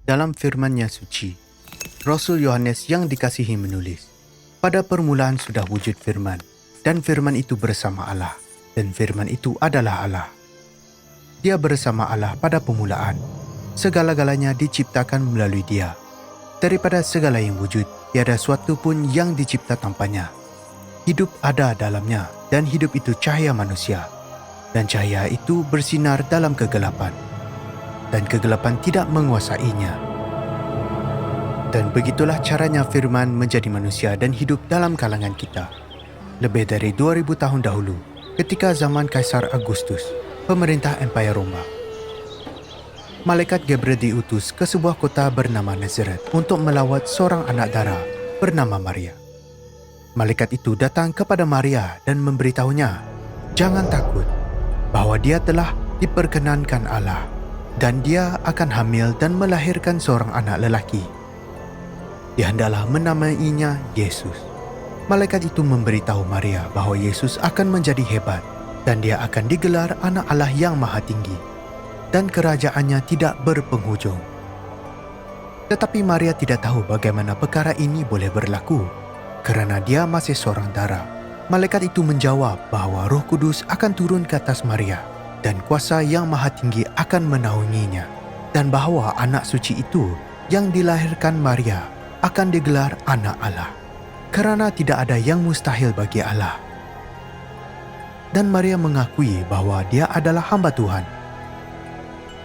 Dalam firman-Nya suci, Rasul Yohanes yang dikasihi menulis, "Pada permulaan sudah wujud firman, dan firman itu bersama Allah, dan firman itu adalah Allah. Dia bersama Allah pada permulaan. Segala-galanya diciptakan melalui Dia. Daripada segala yang wujud, tiada suatu pun yang dicipta tanpanya. Hidup ada dalamnya, dan hidup itu cahaya manusia. Dan cahaya itu bersinar dalam kegelapan, dan kegelapan tidak menguasainya. Dan begitulah caranya firman menjadi manusia dan hidup dalam kalangan kita. Lebih dari 2000 tahun dahulu, ketika zaman Kaisar Agustus, pemerintah Empire Roma, Malaikat Gabriel diutus ke sebuah kota bernama Nazaret untuk melawat seorang anak dara bernama Maria. Malaikat itu datang kepada Maria dan memberitahunya, "Jangan takut, bahwa dia telah diperkenankan Allah, dan dia akan hamil dan melahirkan seorang anak lelaki. Dia hendaklah menamainya Yesus." Malaikat itu memberitahu Maria bahwa Yesus akan menjadi hebat, dan dia akan digelar Anak Allah yang Maha Tinggi, dan kerajaannya tidak berpenghujung. Tetapi Maria tidak tahu bagaimana perkara ini boleh berlaku, karena dia masih seorang dara. Malaikat itu menjawab bahwa Roh Kudus akan turun ke atas Maria, dan kuasa yang Maha Tinggi akan menaunginya, dan bahwa anak suci itu yang dilahirkan Maria akan digelar Anak Allah, karena tidak ada yang mustahil bagi Allah. Dan Maria mengakui bahwa dia adalah hamba Tuhan,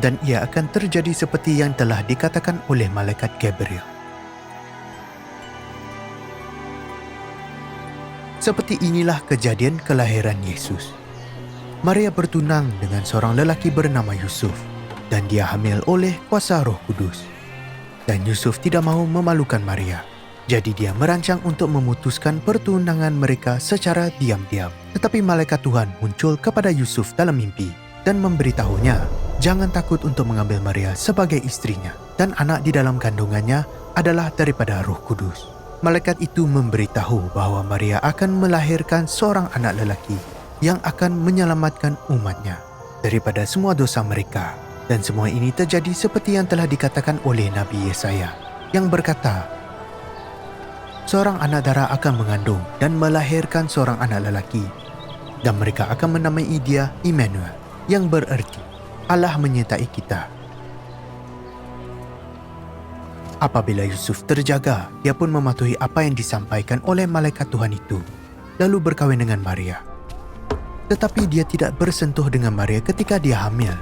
dan ia akan terjadi seperti yang telah dikatakan oleh Malaikat Gabriel. Seperti inilah kejadian kelahiran Yesus. Maria bertunang dengan seorang lelaki bernama Yusuf, dan dia hamil oleh kuasa Roh Kudus. Dan Yusuf tidak mahu memalukan Maria, jadi dia merancang untuk memutuskan pertunangan mereka secara diam-diam. Tetapi malaikat Tuhan muncul kepada Yusuf dalam mimpi dan memberitahunya, jangan takut untuk mengambil Maria sebagai istrinya, dan anak di dalam kandungannya adalah daripada Roh Kudus. Malaikat itu memberitahu bahwa Maria akan melahirkan seorang anak lelaki yang akan menyelamatkan umatnya daripada semua dosa mereka. Dan semua ini terjadi seperti yang telah dikatakan oleh Nabi Yesaya, yang berkata, "Seorang anak dara akan mengandung dan melahirkan seorang anak lelaki, dan mereka akan menamai dia Immanuel, yang bererti Allah menyertai kita." Apabila Yusuf terjaga, dia pun mematuhi apa yang disampaikan oleh malaikat Tuhan itu, lalu berkawin dengan Maria. Tetapi dia tidak bersentuh dengan Maria ketika dia hamil.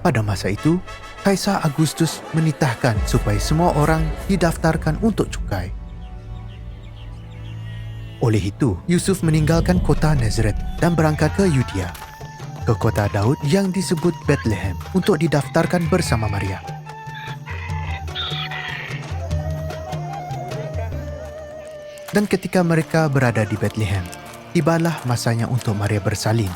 Pada masa itu, Kaisar Agustus menitahkan supaya semua orang didaftarkan untuk cukai. Oleh itu, Yusuf meninggalkan kota Nazaret dan berangkat ke Yudea, ke kota Daud yang disebut Bethlehem, untuk didaftarkan bersama Maria. Dan ketika mereka berada di Bethlehem, tibalah masanya untuk Maria bersalin.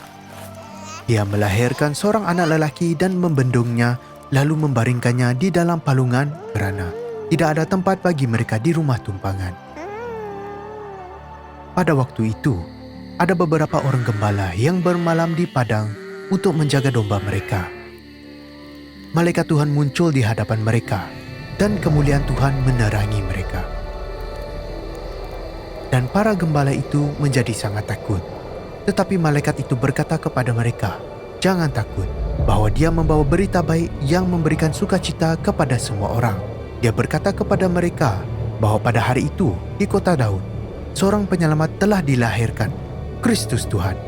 Dia melahirkan seorang anak lelaki dan membendungnya, lalu membaringkannya di dalam palungan kerana tidak ada tempat bagi mereka di rumah tumpangan. Pada waktu itu, ada beberapa orang gembala yang bermalam di padang untuk menjaga domba mereka. Malaikat Tuhan muncul di hadapan mereka, dan kemuliaan Tuhan menerangi mereka. Dan para gembala itu menjadi sangat takut. Tetapi malaikat itu berkata kepada mereka, "Jangan takut, bahwa dia membawa berita baik yang memberikan sukacita kepada semua orang." Dia berkata kepada mereka bahwa pada hari itu di kota Daud, seorang penyelamat telah dilahirkan, Kristus Tuhan.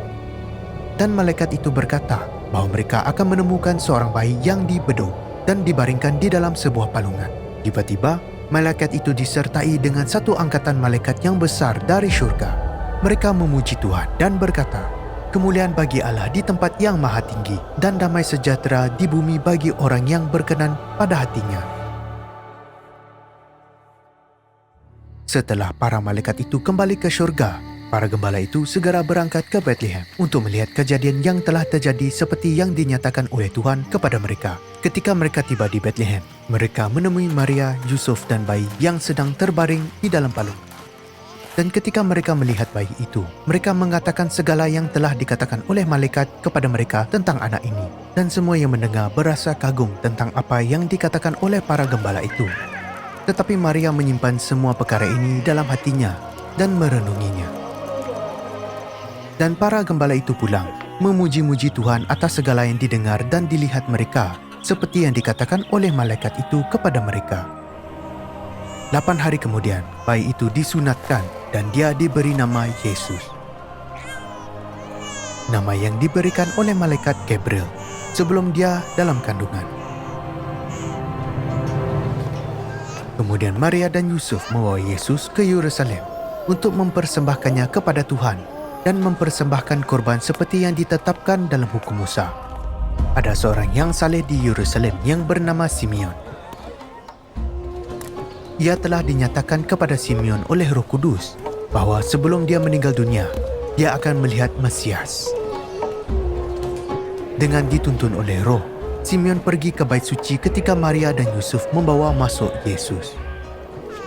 Dan malaikat itu berkata bahwa mereka akan menemukan seorang bayi yang dibedung dan dibaringkan di dalam sebuah palungan. Tiba-tiba, malaikat itu disertai dengan satu angkatan malaikat yang besar dari syurga. Mereka memuji Tuhan dan berkata, "Kemuliaan bagi Allah di tempat yang maha tinggi, dan damai sejahtera di bumi bagi orang yang berkenan pada hatinya." Setelah para malaikat itu kembali ke syurga, para gembala itu segera berangkat ke Bethlehem untuk melihat kejadian yang telah terjadi seperti yang dinyatakan oleh Tuhan kepada mereka. Ketika mereka tiba di Bethlehem, mereka menemui Maria, Yusuf dan bayi yang sedang terbaring di dalam palung. Dan ketika mereka melihat bayi itu, mereka mengatakan segala yang telah dikatakan oleh malaikat kepada mereka tentang anak ini. Dan semua yang mendengar berasa kagum tentang apa yang dikatakan oleh para gembala itu. Tetapi Maria menyimpan semua perkara ini dalam hatinya dan merenunginya. Dan para gembala itu pulang, memuji-muji Tuhan atas segala yang didengar dan dilihat mereka, seperti yang dikatakan oleh malaikat itu kepada mereka. 8 hari kemudian, bayi itu disunatkan dan dia diberi nama Yesus. Nama yang diberikan oleh malaikat Gabriel sebelum dia dalam kandungan. Kemudian Maria dan Yusuf membawa Yesus ke Yerusalem untuk mempersembahkannya kepada Tuhan dan mempersembahkan korban seperti yang ditetapkan dalam hukum Musa. Ada seorang yang saleh di Yerusalem yang bernama Simeon. Ia telah dinyatakan kepada Simeon oleh Roh Kudus bahwa sebelum dia meninggal dunia, dia akan melihat Mesias. Dengan dituntun oleh Roh, Simeon pergi ke bait suci ketika Maria dan Yusuf membawa masuk Yesus.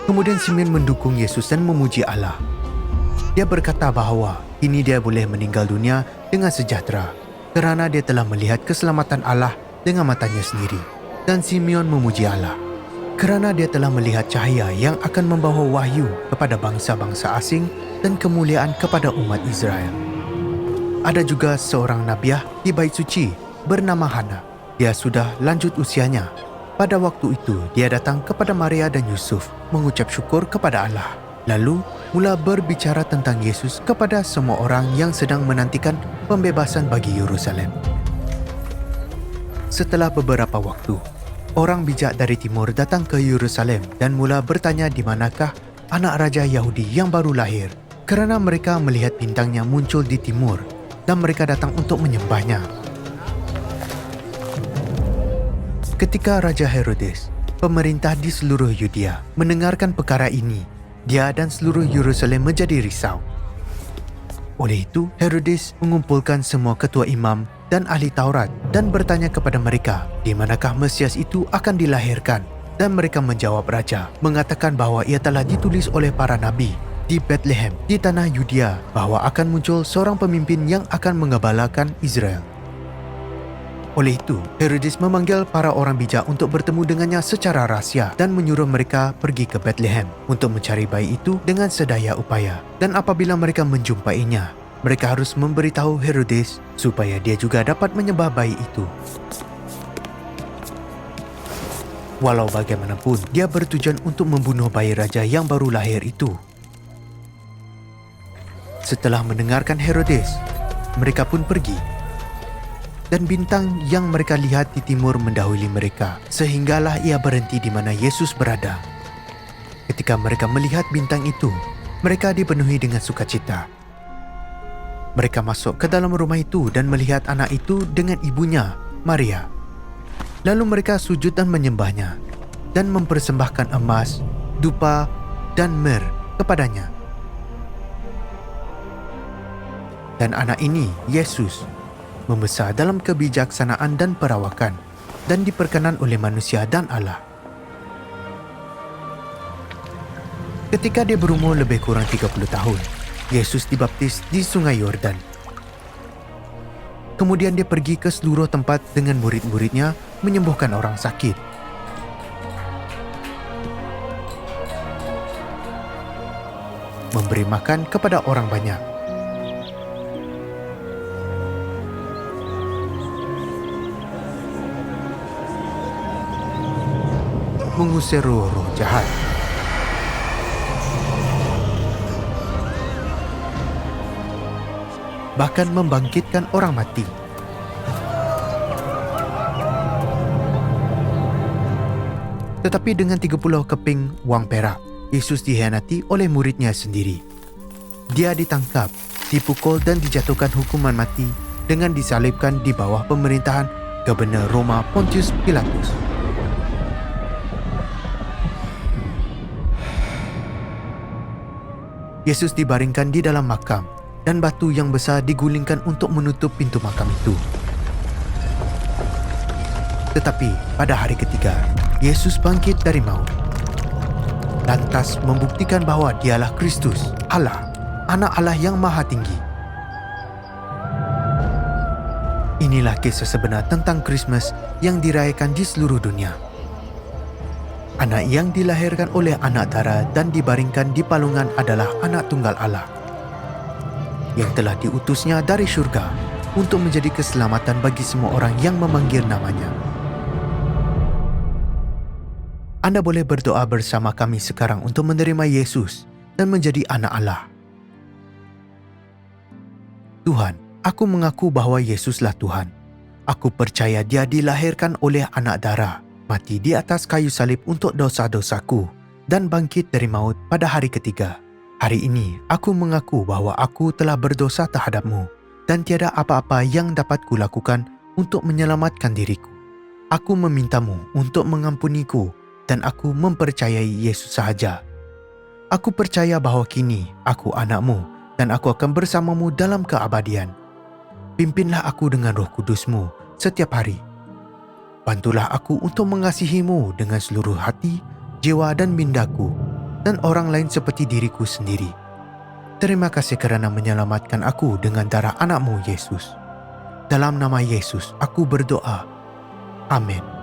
Kemudian Simeon mendukung Yesus dan memuji Allah. Dia berkata bahawa kini dia boleh meninggal dunia dengan sejahtera kerana dia telah melihat keselamatan Allah dengan matanya sendiri. Dan Simeon memuji Allah kerana dia telah melihat cahaya yang akan membawa wahyu kepada bangsa-bangsa asing dan kemuliaan kepada umat Israel. Ada juga seorang nabiah di bait suci bernama Hana. Dia sudah lanjut usianya. Pada waktu itu, dia datang kepada Maria dan Yusuf mengucap syukur kepada Allah. Lalu, mula berbicara tentang Yesus kepada semua orang yang sedang menantikan pembebasan bagi Yerusalem. Setelah beberapa waktu, orang bijak dari timur datang ke Yerusalem dan mula bertanya di manakah anak Raja Yahudi yang baru lahir, kerana mereka melihat bintangnya muncul di timur dan mereka datang untuk menyembahnya. Ketika Raja Herodes, pemerintah di seluruh Yudea, mendengarkan perkara ini, dia dan seluruh Yerusalem menjadi risau. Oleh itu, Herodes mengumpulkan semua ketua imam dan ahli Taurat dan bertanya kepada mereka di manakah Mesias itu akan dilahirkan. Dan mereka menjawab raja, mengatakan bahawa ia telah ditulis oleh para nabi di Bethlehem di tanah Yudea bahawa akan muncul seorang pemimpin yang akan mengembalakan Israel. Oleh itu, Herodes memanggil para orang bijak untuk bertemu dengannya secara rahsia dan menyuruh mereka pergi ke Bethlehem untuk mencari bayi itu dengan sedaya upaya. Dan apabila mereka menjumpainya, mereka harus memberitahu Herodes supaya dia juga dapat menyembah bayi itu. Walau bagaimanapun, dia bertujuan untuk membunuh bayi raja yang baru lahir itu. Setelah mendengarkan Herodes, mereka pun pergi. Dan bintang yang mereka lihat di timur mendahului mereka, sehinggalah ia berhenti di mana Yesus berada. Ketika mereka melihat bintang itu, mereka dipenuhi dengan sukacita. Mereka masuk ke dalam rumah itu dan melihat anak itu dengan ibunya, Maria. Lalu mereka sujud dan menyembahnya, dan mempersembahkan emas, dupa, dan mir kepadanya. Dan anak ini, Yesus, membesar dalam kebijaksanaan dan perawakan dan diperkenan oleh manusia dan Allah. Ketika dia berumur lebih kurang 30 tahun, Yesus dibaptis di Sungai Yordan. Kemudian dia pergi ke seluruh tempat dengan murid-muridnya menyembuhkan orang sakit. Memberi makan kepada orang banyak. Mengusir roh-roh jahat. Bahkan membangkitkan orang mati. Tetapi dengan 30 keping wang perak, Yesus dikhianati oleh muridnya sendiri. Dia ditangkap, dipukul dan dijatuhkan hukuman mati dengan disalibkan di bawah pemerintahan Gubernur Roma Pontius Pilatus. Yesus dibaringkan di dalam makam dan batu yang besar digulingkan untuk menutup pintu makam itu. Tetapi pada hari ketiga, Yesus bangkit dari maut. lantas membuktikan bahwa Dialah Kristus, Allah, Anak Allah yang Maha Tinggi. Inilah kisah sebenar tentang Krismas yang dirayakan di seluruh dunia. Anak yang dilahirkan oleh anak dara dan dibaringkan di palungan adalah Anak Tunggal Allah, yang telah diutusnya dari surga untuk menjadi keselamatan bagi semua orang yang memanggil namanya. Anda boleh berdoa bersama kami sekarang untuk menerima Yesus dan menjadi anak Allah. Tuhan, aku mengaku bahwa Yesuslah Tuhan. Aku percaya Dia dilahirkan oleh anak dara, mati di atas kayu salib untuk dosa-dosaku, dan bangkit dari maut pada hari ketiga. Hari ini, aku mengaku bahwa aku telah berdosa terhadap-Mu, dan tiada apa-apa yang dapat kulakukan untuk menyelamatkan diriku. Aku meminta-Mu untuk mengampuniku, dan aku mempercayai Yesus sahaja. Aku percaya bahwa kini aku anak-Mu, dan aku akan bersama-Mu dalam keabadian. Pimpinlah aku dengan Roh Kudus-Mu setiap hari. Bantulah aku untuk mengasihi-Mu dengan seluruh hati, jiwa dan mindaku, dan orang lain seperti diriku sendiri. Terima kasih kerana menyelamatkan aku dengan darah anak-Mu Yesus. Dalam nama Yesus aku berdoa. Amin.